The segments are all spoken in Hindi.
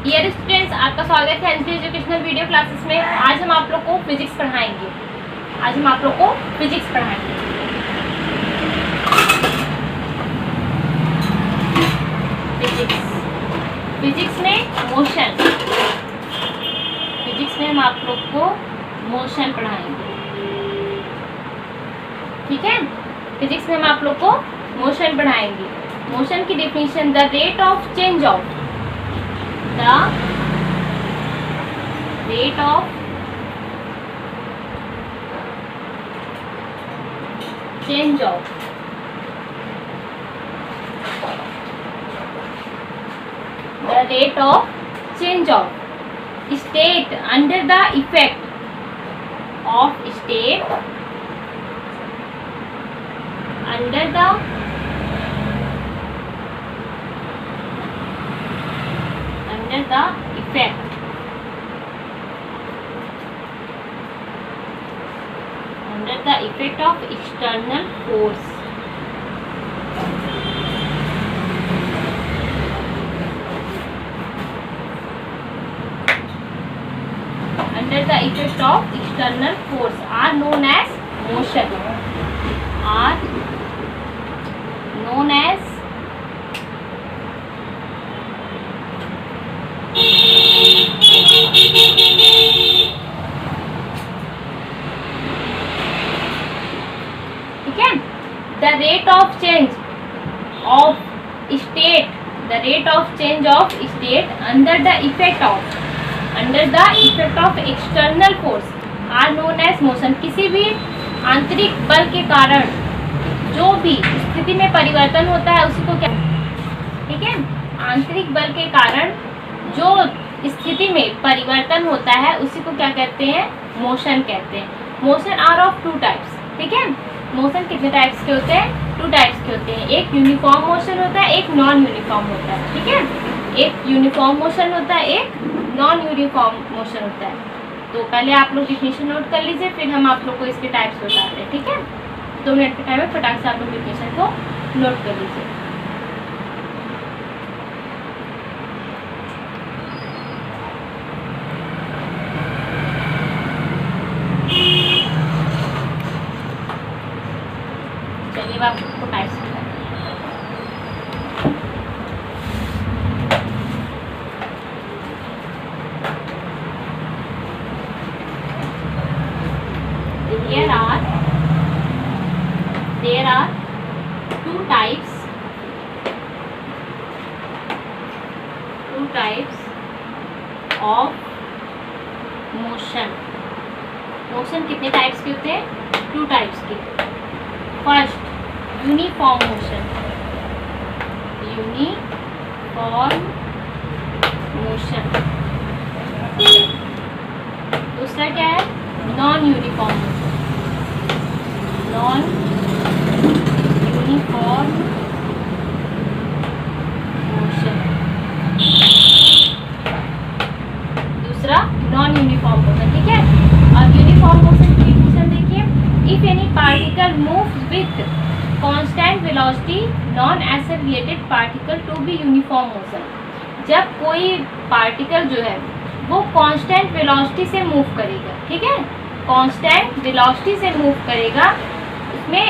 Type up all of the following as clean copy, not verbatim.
डियर स्टूडेंट्स, आपका स्वागत है एनपी एजुकेशनल वीडियो क्लासेस में। आज हम आप लोग को फिजिक्स पढ़ाएंगे। फिजिक्स में मोशन। फिजिक्स में हम आप लोग को मोशन पढ़ाएंगे, ठीक है। फिजिक्स में हम आप लोग को मोशन पढ़ाएंगे। मोशन की definition, the rate of change of state under the effect of external force. Under the effect of external force are known as motion. ठीक है। The rate of change of state under the effect of external force are known as motion. किसी भी आंतरिक बल के कारण जो भी स्थिति में परिवर्तन होता है उसी को क्या, ठीक है, आंतरिक बल के कारण जो स्थिति में परिवर्तन होता है उसी को क्या कहते हैं, मोशन कहते हैं। Motion are of two types, ठीक है। मोशन कितने टाइप्स के होते हैं, टू टाइप्स के होते हैं। एक यूनिफॉर्म मोशन होता है, एक नॉन यूनिफॉर्म होता है, ठीक है। एक यूनिफॉर्म मोशन होता है, एक नॉन यूनिफॉर्म मोशन होता है। तो पहले आप लोग डिफिनेशन नोट कर लीजिए, फिर हम आप लोग को इसके टाइप्स बताते हैं, ठीक है। 2 मिनट के टाइम में फटाक से आप लोग डिफिनेशन को नोट कर लीजिए। चलिए अब आपको टाइप्स बताते हैं। There are two types of motion. Motion कितने टाइप्स के होते हैं, 2 टाइप्स के। फर्स्ट यूनिफॉर्म मोशन, दूसरा क्या है, नॉन यूनिफॉर्म मोशन। दूसरा नॉन यूनिफॉर्म मोशन, ठीक है। और यूनिफॉर्म मोशन की डेफिनेशन देखिए, if any particle moves with constant velocity non accelerated particle to be uniform motion. जब कोई पार्टिकल जो है वो कांस्टेंट वेलोसिटी से मूव करेगा, ठीक है, कांस्टेंट वेलोसिटी से मूव करेगा उसमें,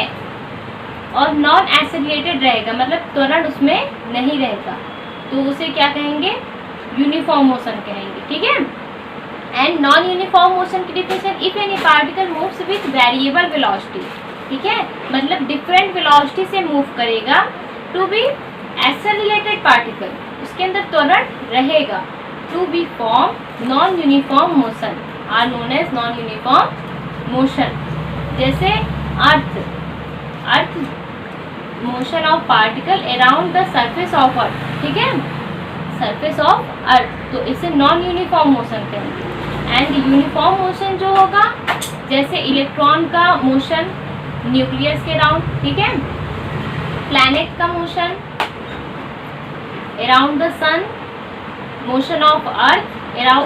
और नॉन एक्सेलरेटेड रहेगा, मतलब त्वरण उसमें नहीं रहेगा, तो उसे क्या कहेंगे, यूनिफॉर्म मोशन कहेंगे, ठीक है। एंड नॉन यूनिफॉर्म मोशन की definition, if any particle moves with variable velocity, ठीक है, मतलब डिफरेंट वेलोसिटी से मूव करेगा, टू बी एक्सेलरेटेड पार्टिकल, उसके अंदर त्वरण रहेगा, to be form non uniform motion are known as non uniform motion. जैसे earth motion of particle around the surface of earth, ठीक है, सरफेस ऑफ अर्थ, तो इसे नॉन यूनिफॉर्म मोशन कहेंगे। एंड यूनिफॉर्म मोशन जो होगा, जैसे इलेक्ट्रॉन का मोशन न्यूक्लियस के अराउंड, ठीक है, प्लैनेट का motion around the sun, motion of earth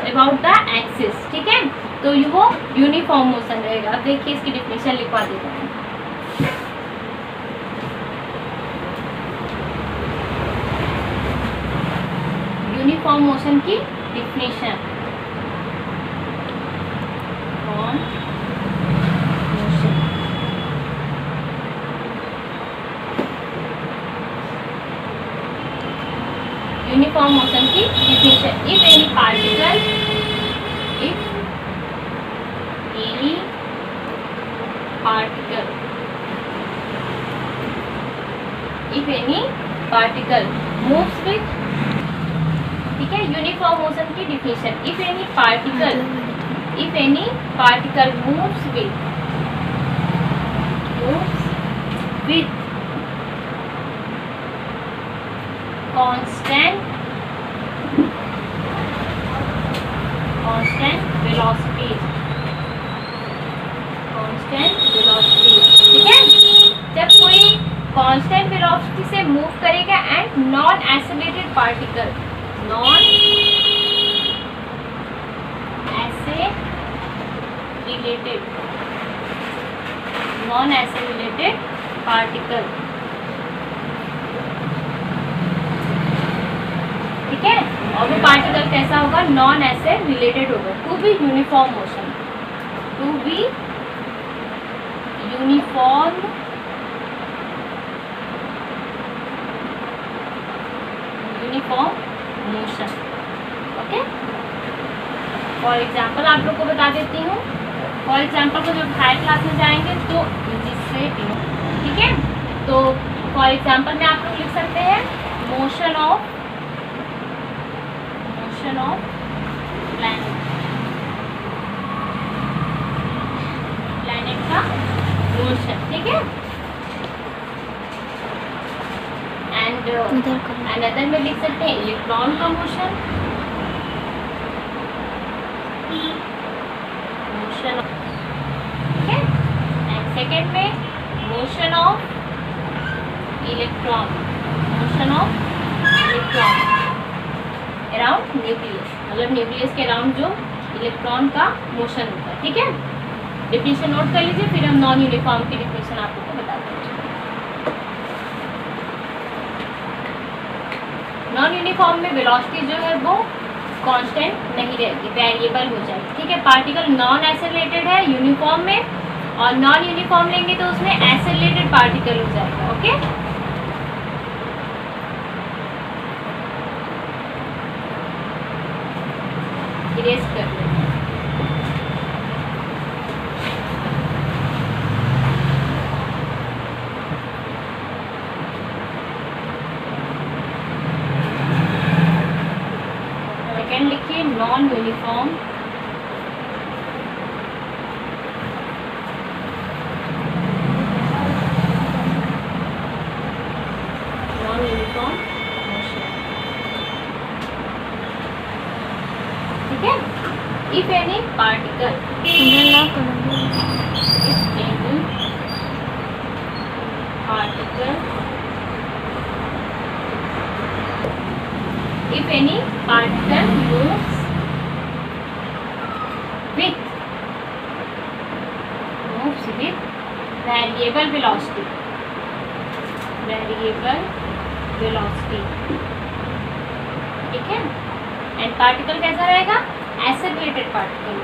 about the axis, ठीक है, तो वो यूनिफॉर्म मोशन रहेगा। अब देखिए इसकी डेफिनेशन लिखवा देता हूँ। यूनिफॉर्म मोशन की definition on motion. Uniform motion की definition. If any particle moves with, ठीक है, यूनिफॉर्म मोशन की definition. If any particle moves with constant velocity, ठीक है, जब कोई कांस्टेंट वेलोसिटी से मूव करेगा and non accelerated particle, non accelerated particle, ठीक है, और वो पार्टिकल कैसा होगा, नॉन एक्सेलरेटेड होगा, to be uniform motion, to be uniform motion. Okay, for example आप लोग को बता देती हूँ. फॉर एग्जाम्पल को जब हायर क्लास में जाएंगे तो जिससे, ठीक है, तो फॉर एग्जाम्पल में आप लोग लिख सकते हैं मोशन ऑफ प्लैनेट का मोशन, ठीक है, एंड अनदर में लिख सकते हैं इलेक्ट्रॉन का मोशन, ठीक है, एंड सेकेंड में motion of electron around nucleus, मतलब न्यूक्लियस के अराउंड जो इलेक्ट्रॉन का मोशन होता है, ठीक है. डिफिनेशन नोट कर लीजिए, फिर हम नॉन यूनिफॉर्म की डिफिनेशन आप लोगों को बता देंगे. नॉन यूनिफॉर्म में वेलोसिटी जो है वो कांस्टेंट नहीं रहेगी, वेरिएबल हो जाएगी, ठीक है. पार्टिकल नॉन एक्सेलरेटेड है यूनिफॉर्म में, और नॉन यूनिफॉर्म लेंगे तो उसमें एक्सेलरेटेड पार्टिकल हो जाएगा. ओके, इरेज कर लेंगे. सेकेंड लिखिए non uniform if any particle moves with variable velocity, ठीक है, एंड पार्टिकल कैसा रहेगा, एक्सेलरेटेड पार्टिकल,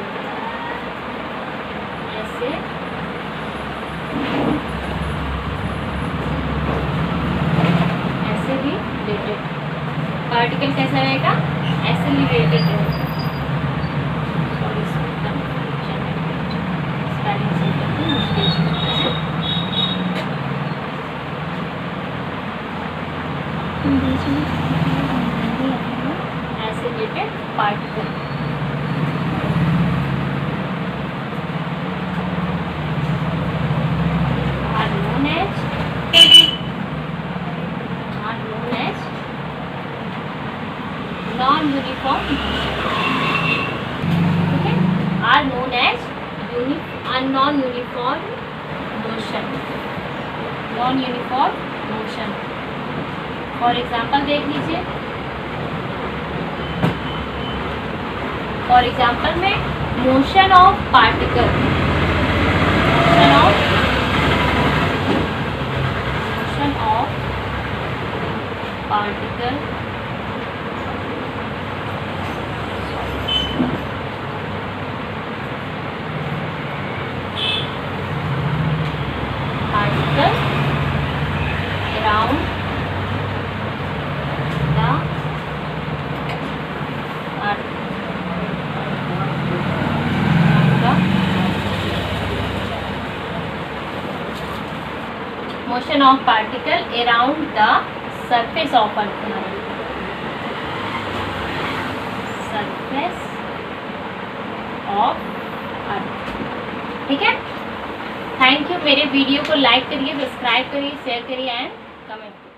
एक्सेलरेटेड पार्टिकल कैसा रहेगा, एक्सेलरेटेड रहेगा. Accelerated particle, are known as non-uniform, okay, are known as non-uniform motion. For example देख लीजिए. फॉर एग्जाम्पल में motion of particle, motion of particle around the surface of earth, surface of earth. ठीक है, थैंक यू। मेरे वीडियो को लाइक करिए, सब्सक्राइब करिए, शेयर करिए एंड कमेंट करिए।